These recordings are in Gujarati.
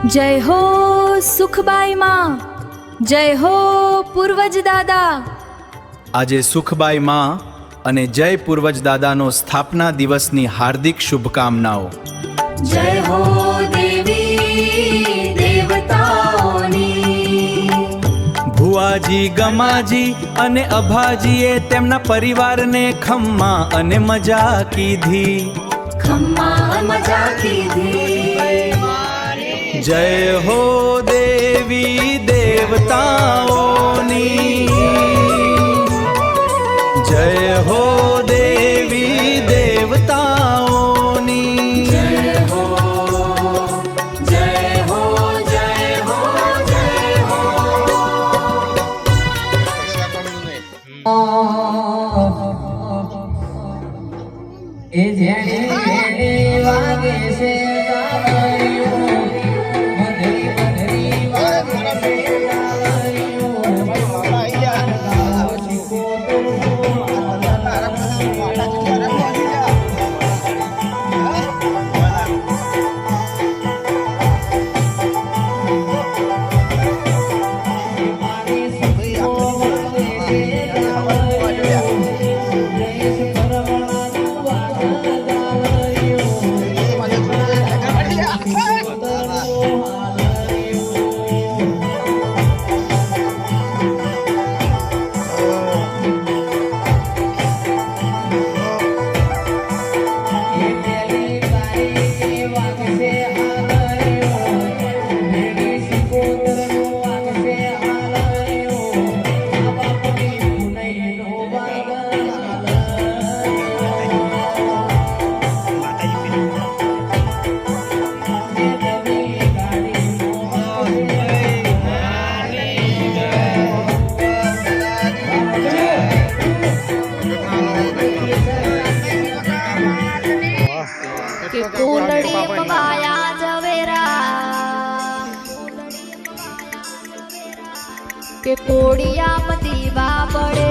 जय हो सुखबाई माँ, जय हो પૂર્વજ દાદા। આજે સુખબાઈ માં અને જય પૂર્વજ દાદાનો સ્થાપના દિવસની હાર્દિક શુભકામનાઓ। જય હો દેવી દેવતાઓની। ભુવાજી ગમાજી અને અભાજીએ તેમના પરિવારને ખમ્મા અને મજા કીધી। ખમ્મા મજા કીધી। જય હો દેવી દેવતાઓની, જય હો દેવી દેવતાઓની। જય હો જય હો જય હો જય હો। એ જેણે જેણે વાગે છે તાળીઓ, મધરી મધરી વાગે છે તાળીઓ, ગાવો શીખો તો કે કોડિયામાં દીવા પડે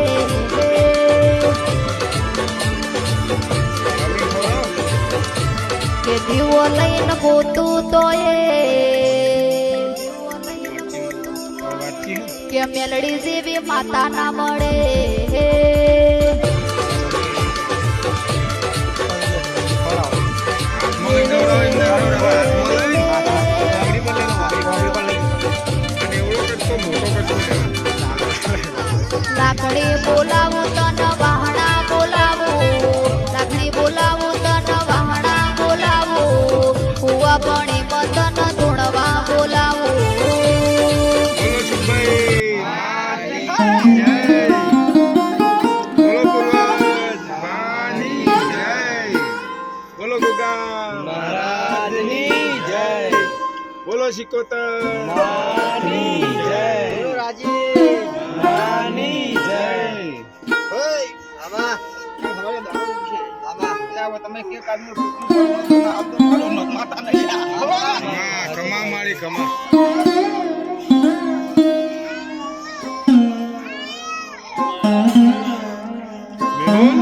કે દીવો લઈને ગોતું તો કે મેલડી જેવી માતા ના મળે। લાકડી બોલાવું તન વહાણા બોલાવું, લાકડી બોલાવું તન વહાણા બોલાવું, કુવા પાણી મતન ધૂણવા બોલાવું। બોલો ગુગા મહારાજની જય, બોલો શિકોતર મહારાજની જય, બોલો રાજી મહારાજની જય। ઓય આવા હવારે દાડો છે આવા લાવો તમે કે કામનું બોલો માતા નહીં હા કમા મારી કમા મેહુલ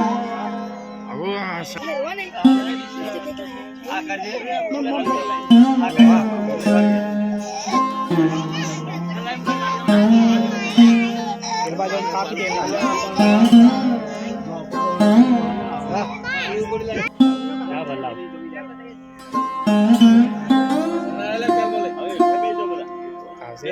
આવો આ કરજે આ કર બાજુ કાપી દેના જા ભલા નાલે કે બોલે હવે બેજો બધા આવશે